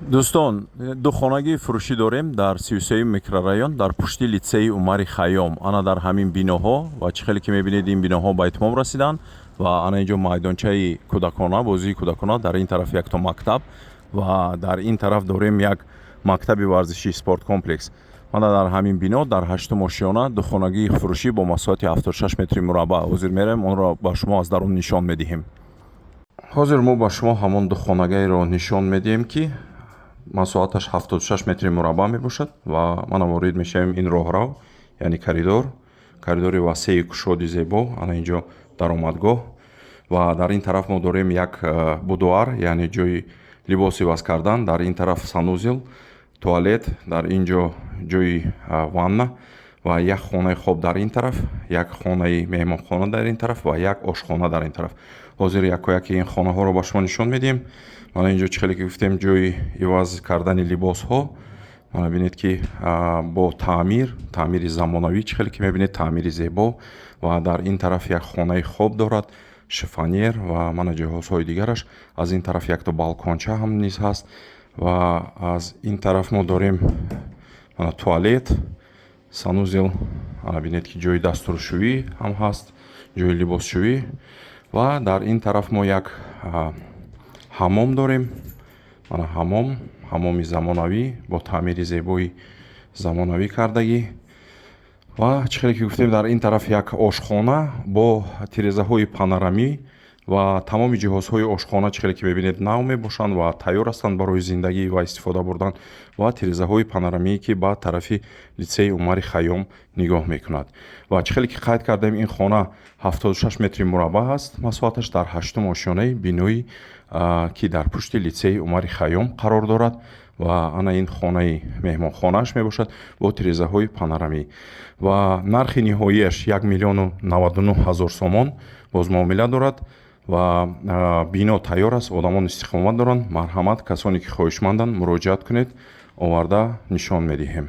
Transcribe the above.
дӯстон, ду хонагии фурӯшӣ дорем дар 33 микрорайон дар пушти литсеи Умари Хайём. Ана дар ҳамин биноҳо ва чӣ хеле ки мебинед ин биноҳо ба итмом расиданд ва ана инҷо майдончаи кӯдакона, бозии кӯдакона, дар ин тараф якто мактаб ва дар ин тараф дорем як мактаби варзишӣ спорт комплекс. Ана дар ҳамин бино дар 8-ум ошёна ду хонагии фурӯшӣ бо масоҳати 76 метри мураббаъ. Ҳозир мерем онро ба шумо аз дарун нишон медиҳем. ҳозир мо ба шумо ҳамон ду хонагиро нишон медиҳем ки масоҳаташ 76 метри мураббаъ мебошад ва мана ворид мешавем ин роҳрав, яъне коридори васеи кушоди зебо. Ана инҷо даромадгоҳ ва дар ин тараф мо дорем як будуар, яъне ҷои либоси ваз кардан. Дар ин тараф санузел, туалет, дар инҷо ҷои ванна ва як хонаи хоб дар ин тараф, як хонаи меҳмонхона дар ин тараф ва як ошхона дар ин тараф. ҳозир якояки ин хонаҳоро ба шумо нишон медиҳем. Мана инҷо чӣ хеле ки гуфтем ҷои иваз кардани либосҳо. Мана бинед ки бо таъмири замонавӣ, чӣ хеле ки мебинед таъмири зебо ва дар ин тараф як хонаи хоб дорад, шифонер ва мана ҷиҳозҳои дигараш. Аз ин тараф якто балконча ҳам низ ҳаст ва аз ин тараф мо дорем мана туалет, санузел, ана бинед ки ҷои дастуршӯӣ ҳам ҳаст, ҷои либосшӯӣ ва дар ин тараф мо як ҳаммом дорем. Мана ҳаммоми замонавӣ бо таъмири зебои замонавӣ кардагӣ ва чӣ хеле ки гуфтем дар ин тараф як ошхона бо тирезаҳои панорамӣ ва тамоми ҷиҳозҳои ошхона чӣ хеле ки мебинед нав мебошанд ва тайёр ҳастанд барои зиндагӣ ва истифода бурдан ва тирезаҳои панорамие ки ба тарафи литсеи Умари Хайём нигоҳ мекунад. Ва чӣ хеле ки қайд кардаем, ин хона 76 метри мураббаъ ҳаст. масоҳаташ дар 8-ум ошёнаи бинои ки дар пушти литсеи Умари Хайём қарор дорад ва ана ин хонаи меҳмонхонааш мебошад бо тирезаҳои панорамӣ ва нархи ниҳоияш 1 миллиону 99 ҳазор сомон бозмуомила дорад ва бино тайёр аст. одамон истиқомат доранд. марҳамат, касоне ки хоҳишманданд, муроҷиат кунед, оварда нишон медиҳем.